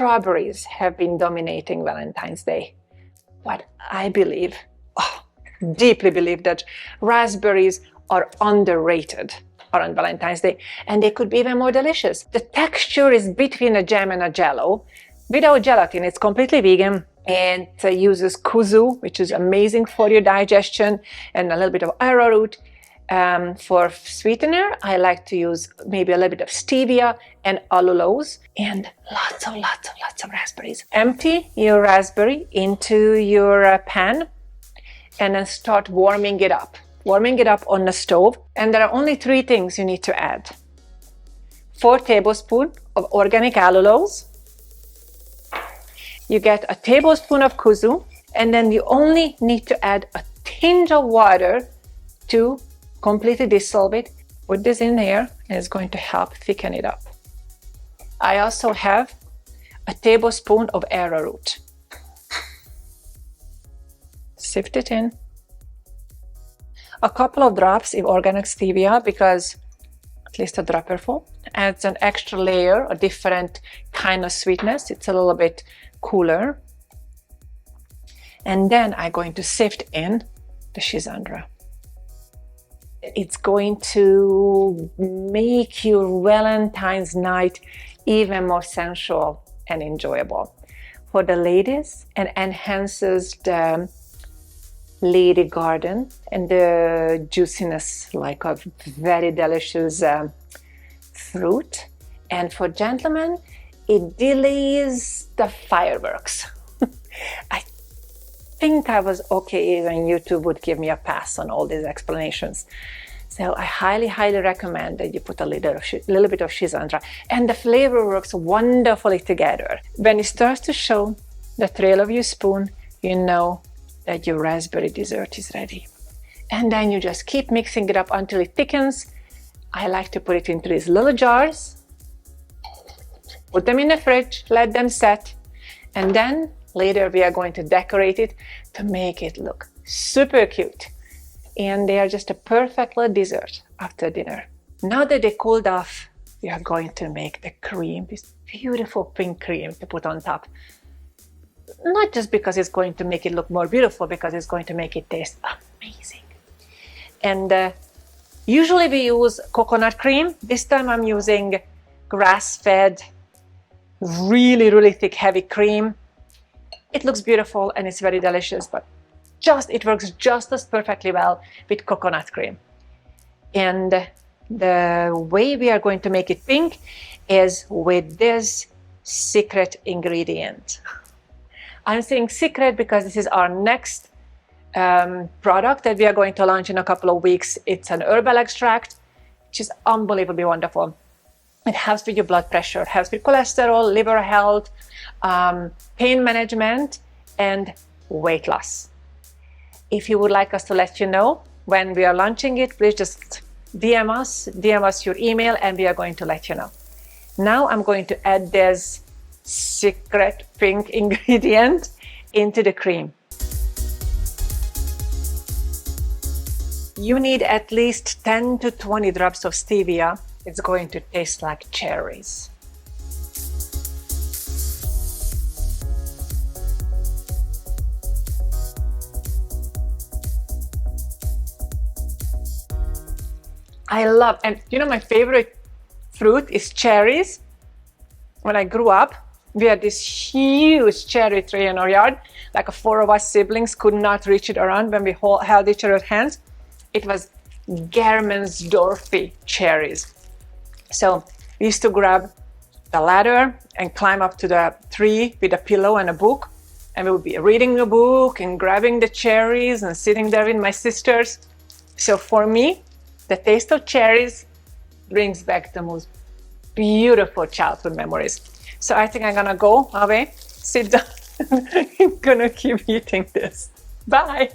strawberries have been dominating Valentine's Day. But I believe, deeply believe, that raspberries are underrated around Valentine's Day, and they could be even more delicious. The texture is between a jam and a jello. Without gelatin, it's completely vegan, and it uses kuzu, which is amazing for your digestion, and a little bit of arrowroot. For sweetener, I like to use maybe a little bit of stevia and allulose, and lots of raspberries. Empty your raspberry into your pan and then start warming it up. Warming it up on the stove, and there are only 3 things you need to add. 4 tablespoons of organic allulose. You get a tablespoon of kuzu, and then you only need to add a tinge of water to completely dissolve it. Put this in here, and it's going to help thicken it up. I also have a tablespoon of arrowroot. Sift it in. A couple of drops of organic stevia, because at least a dropperful adds an extra layer, a different kind of sweetness. It's a little bit cooler. And then I'm going to sift in the schizandra. It's going to make your Valentine's night even more sensual and enjoyable. For the ladies, it enhances the lady garden and the juiciness like a very delicious fruit. And for gentlemen, it delays the fireworks. I think I was okay even YouTube would give me a pass on all these explanations. So I highly recommend that you put a little bit of schizandra, and the flavor works wonderfully together. When it starts to show the trail of your spoon, you know that your raspberry dessert is ready. And then you just keep mixing it up until it thickens. I like to put it into these little jars, put them in the fridge, let them set, and then later we are going to decorate it to make it look super cute. And they are just a perfect little dessert after dinner. Now that they cooled off, we are going to make the cream, this beautiful pink cream to put on top. Not just because it's going to make it look more beautiful, because it's going to make it taste amazing. And usually we use coconut cream. This time I'm using grass-fed, really thick, heavy cream. It looks beautiful and it's very delicious, but it works just as perfectly well with coconut cream. And the way we are going to make it pink is with this secret ingredient. I'm saying secret because this is our next product that we are going to launch in a couple of weeks. It's an herbal extract, which is unbelievably wonderful. It helps with your blood pressure, helps with cholesterol, liver health, pain management, and weight loss. If you would like us to let you know when we are launching it, please just DM us your email, and we are going to let you know. Now I'm going to add this secret pink ingredient into the cream. You need at least 10 to 20 drops of stevia. It's going to taste like cherries. I love, and you know, my favorite fruit is cherries. When I grew up, we had this huge cherry tree in our yard. Like 4 of us siblings could not reach it around when we held each other's hands. It was Germansdorfy cherries. So we used to grab the ladder and climb up to the tree with a pillow and a book. And we would be reading the book and grabbing the cherries and sitting there with my sisters. So for me, the taste of cherries brings back the most beautiful childhood memories. So I think I'm gonna go away, sit down, I'm gonna keep eating this. Bye.